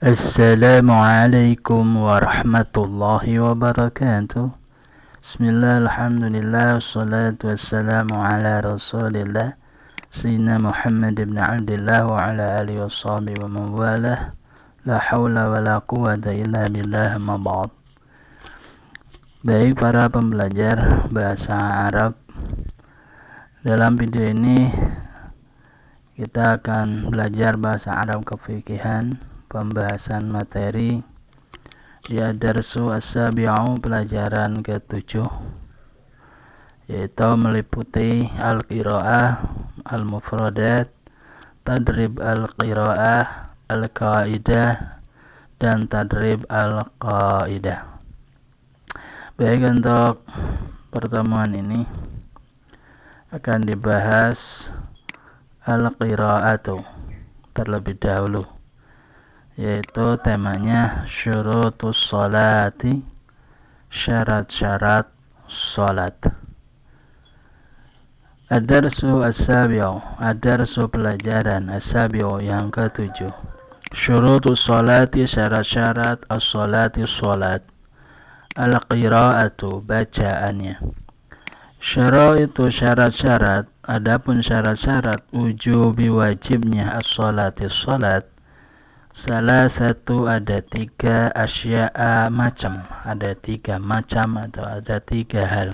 Assalamualaikum warahmatullahi wabarakatuh. Bismillah, alhamdulillah, wassalatu wassalamu ala rasulillah Sayyidina Muhammad ibn Abdillah wa ala alihi wa sahbihi wa mawalah. La hawla wa la quwata illa billah, ma ba'd. Baik para pembelajar bahasa Arab, dalam video ini kita akan belajar bahasa Arab kefikihan, pembahasan materi di Ad-Darsu As-Sabi'u, pelajaran ke-7, yaitu meliputi al-qiraah, al-mufradat, tadrib al-qiraah, al-qaidah, dan tadrib al-qaidah. Baik, untuk pertemuan ini akan dibahas al-qiraatu terlebih dahulu, yaitu temanya syurutus sholati, syarat-syarat sholat. Ad-Darsu As-Sabi'u, Ad-Darsu pelajaran As-Sabi'u yang ke-7, syurutus sholati, syarat-syarat as-sholati sholat. Al-qiraatu, bacaannya. Syaraitu, syarat-syarat. Adapun syarat-syarat wujubi, wajibnya as-sholati, sholat. Salah satu, ada 3 asya'a, macam, ada 3 macam atau ada 3 hal.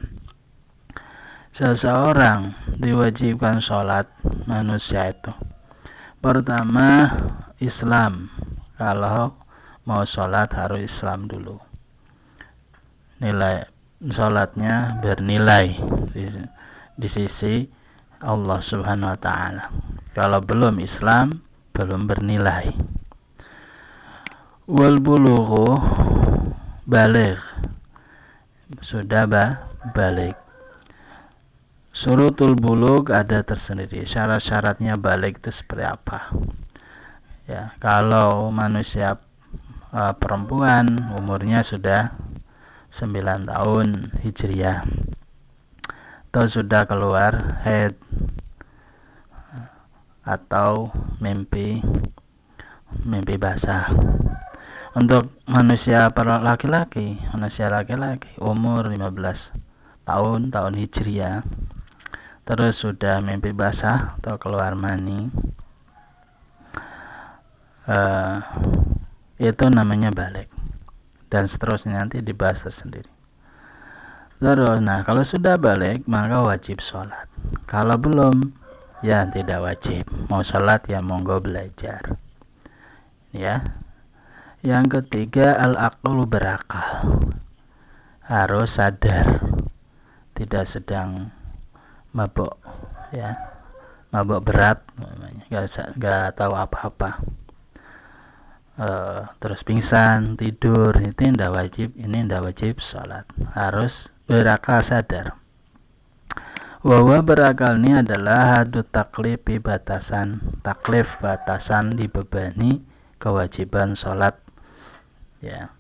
Seseorang diwajibkan sholat, manusia itu. Pertama, Islam. Kalau mau sholat harus Islam dulu. Nilai sholatnya bernilai di sisi Allah Subhanahu wa ta'ala. Kalau belum Islam, belum bernilai. Wal bulughu, baligh, sudah balik. Surutul bulugh ada tersendiri, syarat-syaratnya balik itu seperti apa ya. Kalau manusia perempuan umurnya sudah 9 tahun hijriah atau sudah keluar haid atau mimpi basah. Untuk manusia laki-laki umur 15 tahun hijriah terus sudah mimpi basah atau keluar mani, itu namanya balik, dan seterusnya nanti dibahas tersendiri. Terus, kalau sudah balik maka wajib sholat. Kalau belum, ya tidak wajib. Mau sholat ya monggo belajar. Ya. Yang ketiga, al-aqlu, berakal. Harus sadar, tidak sedang mabuk, ya. Mabuk berat, nggak tahu apa-apa. Terus pingsan, tidur, itu tidak wajib. Ini tidak wajib sholat, harus berakal, sadar. Wawa, berakal ini adalah hadu taklifi, batasan, taklif, batasan, dibebani kewajiban sholat ya.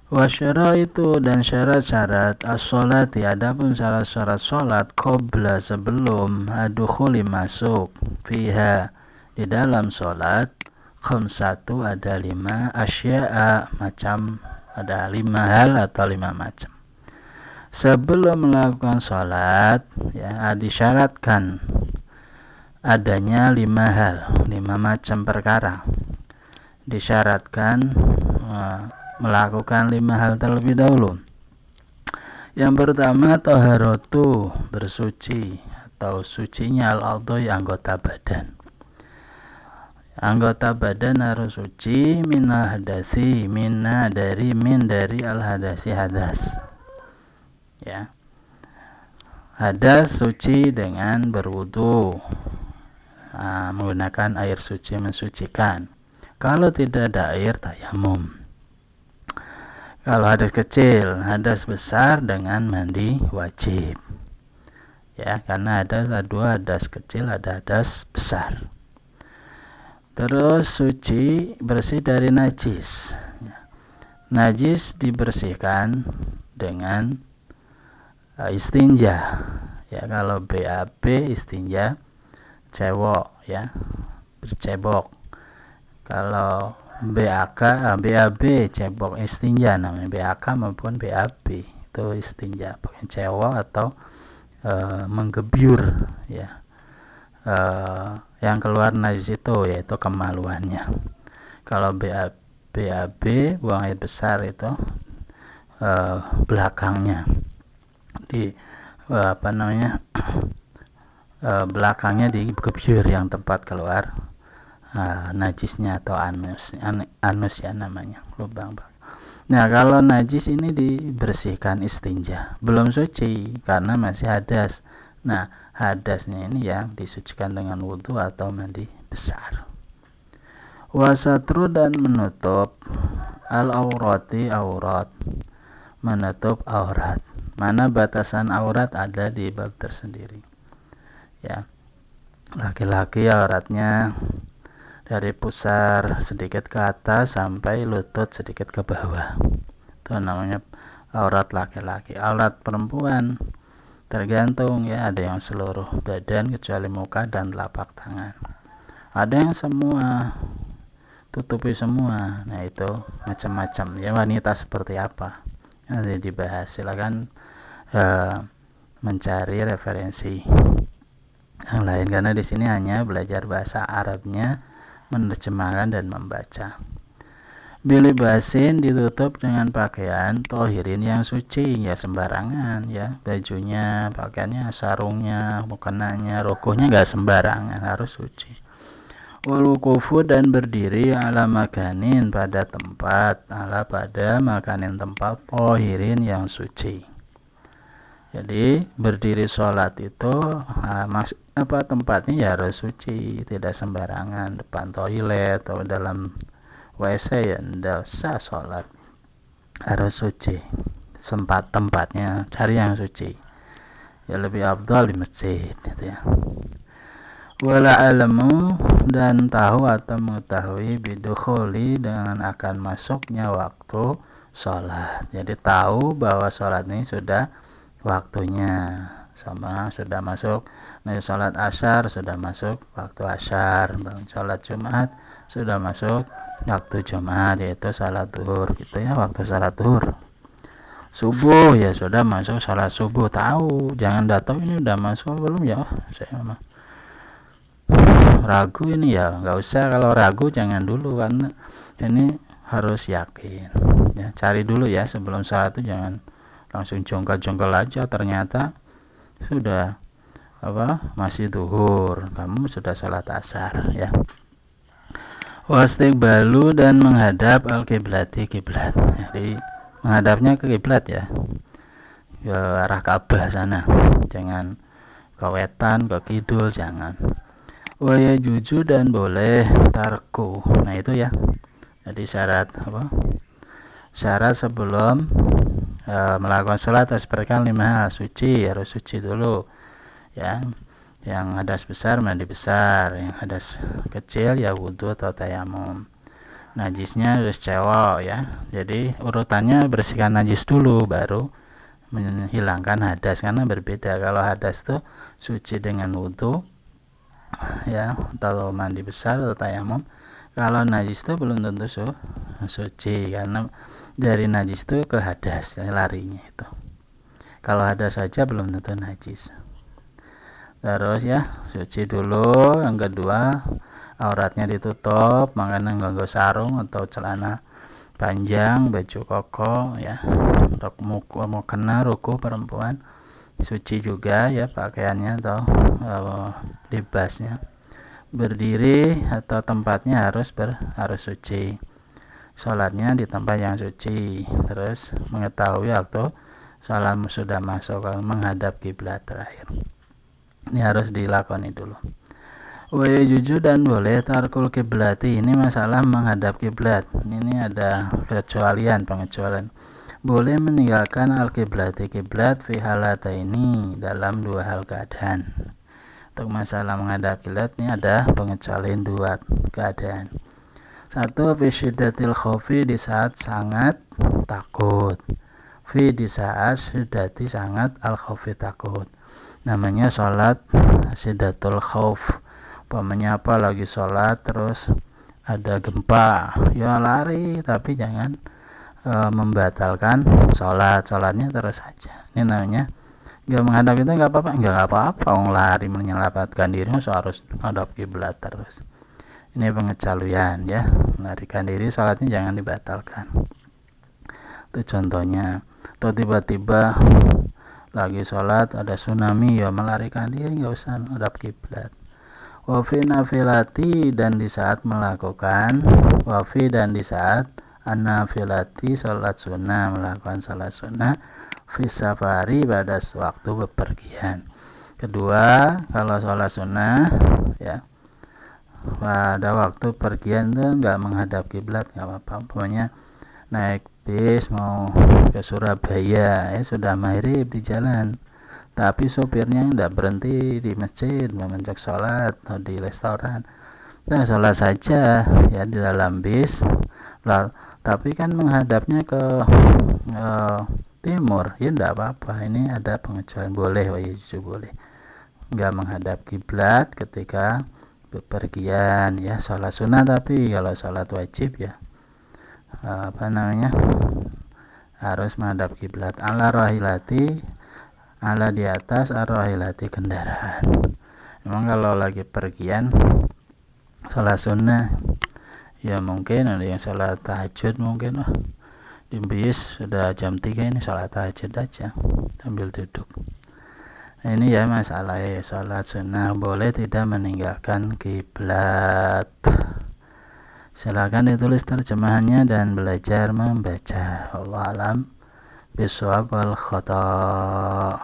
Wasyara itu, dan syarat-syarat as-sholati, adapun syarat-syarat sholat, qabla, sebelum, adukhuli, masuk, fiha, di dalam sholat, khamsatu, ada 5 asya'a, macam, ada 5 hal atau 5 macam. Sebelum melakukan sholat ya, disyaratkan adanya 5 hal, 5 macam perkara. Disyaratkan melakukan 5 hal terlebih dahulu. Yang pertama, taharatu, bersuci atau sucinya al-adhai, anggota badan. Anggota badan harus suci, minah hadasi, dari al-hadasi, hadas ya. Hadas suci dengan berwudu, menggunakan air suci, mensucikan. Kalau tidak ada air, tayamum. Kalau hadas kecil, hadas besar dengan mandi wajib ya, karena ada 2 hadas kecil, ada hadas besar. Terus suci, bersih dari najis. Najis dibersihkan dengan istinja ya. Kalau BAB istinja cebok ya, bercebok. Kalau BAK, BAB cebok istinja namanya, BAK maupun BAB itu istinja pakai cewek atau menggebyur ya. Yang keluar najis itu yaitu kemaluannya. Kalau BAB buang air besar itu belakangnya di belakangnya digebyur yang tempat keluar najisnya atau anus ya namanya, lubang. Nah, kalau najis ini dibersihkan istinja, belum suci karena masih hadas. Nah, hadasnya ini yang disucikan dengan wudhu atau mandi besar. Wasatru dan menutup al-aurati aurat, menutup aurat. Mana batasan aurat ada di bab tersendiri. Ya, laki-laki auratnya dari pusar sedikit ke atas sampai lutut sedikit ke bawah, itu namanya aurat laki-laki. Aurat perempuan tergantung ya, ada yang seluruh badan kecuali muka dan telapak tangan, ada yang semua tutupi semua. Nah, itu macam-macam ya, wanita seperti apa nanti dibahas. Silakan mencari referensi yang lain karena di sini hanya belajar bahasa Arabnya, menerjemahkan dan membaca. Bili basin ditutup dengan pakaian tohirin yang suci, ya sembarangan ya, bajunya, pakaiannya, sarungnya, mukenanya, rokohnya nggak sembarangan, harus suci. Walukufu dan berdiri ala makanin pada tempat, pada makanin tempat tohirin yang suci. Jadi berdiri sholat itu tempatnya ya harus suci, tidak sembarangan, depan toilet atau dalam WC ya tidak usah sholat, harus suci. Tempatnya cari yang suci ya, lebih afdal di masjid gitu ya. Wala alamu dan tahu atau mengetahui bidukhuli dengan akan masuknya waktu sholat. Jadi tahu bahwa sholat ini sudah waktunya, sama sudah masuk. Nah, sholat asyar sudah masuk waktu asyar, sholat Jumat sudah masuk waktu Jumat, yaitu sholat zuhur gitu ya, waktu sholat zuhur. Subuh ya sudah masuk sholat subuh, tahu, jangan datang ini udah masuk belum ya, saya mah ragu ini ya, nggak usah. Kalau ragu jangan dulu, karena ini harus yakin ya, cari dulu ya sebelum sholat itu, jangan langsung jongkal-jongkal aja, ternyata sudah masih zuhur, kamu sudah sholat asar ya. Wastiqbalu dan menghadap al-qiblati, kiblat. Jadi menghadapnya ke kiblat ya, ke arah Ka'bah sana, jangan ke wetan, ke kidul, jangan. Waya juju dan boleh tarku. Nah itu ya, jadi syarat syarat sebelum melakukan sholat harus berkan 5 hal. Suci, harus suci dulu ya. Yang hadas besar mandi besar, yang hadas kecil ya wudhu atau tayamum. Najisnya harus cewek ya, jadi urutannya bersihkan najis dulu baru menghilangkan hadas, karena berbeda. Kalau hadas tuh suci dengan wudhu ya, atau mandi besar atau tayamum. Kalau najis itu belum tentu suci, karena dari najis itu ke hadas larinya itu. Kalau hadas saja belum tentu najis. Terus ya, suci dulu. Yang kedua, auratnya ditutup, makanya nggak sarung atau celana panjang, baju koko ya, mau kena ruku perempuan suci juga ya, pakaiannya atau libasnya. Berdiri atau tempatnya harus suci, sholatnya di tempat yang suci. Terus mengetahui waktu sholat sudah masuk, menghadap kiblat terakhir, ini harus dilakoni dulu. Waya juju dan boleh tarkul kiblati, ini masalah menghadap kiblat. Ini ada pengecualian. Boleh meninggalkan al-kiblati, kiblat fi halata ini, dalam 2 hal keadaan. Untuk masalah menghadap kiblat ini ada pengecualian 2 keadaan. 1, fi syiddatil khaufi, di saat sangat takut. Fi, di saat syiddati sangat, al khaufi takut. Namanya sholat syiddatul khauf. Lagi sholat terus ada gempa ya lari, tapi jangan membatalkan sholatnya terus saja. Ini namanya nggak menghadap kita nggak apa-apa, lari menyelamatkan diri harus menghadap kiblat terus. Ini pengecualian ya, melarikan diri sholatnya jangan dibatalkan. Itu contohnya. Atau tiba-tiba lagi sholat ada tsunami ya melarikan diri, nggak usah menghadap kiblat. Wafi nafilati, dan di saat melakukan dan di saat an-nafilati sholat sunnah, melakukan sholat sunnah fisafari pada waktu bepergian. Kedua, kalau sholat sunnah ya pada waktu pergian itu nggak menghadap kiblat nggak apa-apa. Umpamanya naik bis mau ke Surabaya ya, sudah maghrib di jalan, tapi sopirnya tidak berhenti di masjid memencet sholat atau di restoran, nah sholat saja ya di dalam bis lah, tapi kan menghadapnya ke timur ya tidak apa-apa. Ini ada pengecualian, boleh boleh nggak menghadap kiblat ketika bepergian ya, sholat sunnah. Tapi kalau sholat wajib ya harus menghadap kiblat. Ala rahilati, ala di atas, ar-rahilati kendaraan. Memang kalau lagi pergian sholat sunnah ya mungkin ada yang sholat tahajud, mungkin di bis sudah jam 3 ini sholat tahajud aja sambil duduk. Nah, ini ya masalah ya, sholat sunnah boleh tidak meninggalkan kiblat. Silakan ditulis terjemahannya dan belajar membaca. Allah alam bisawab wal khata'.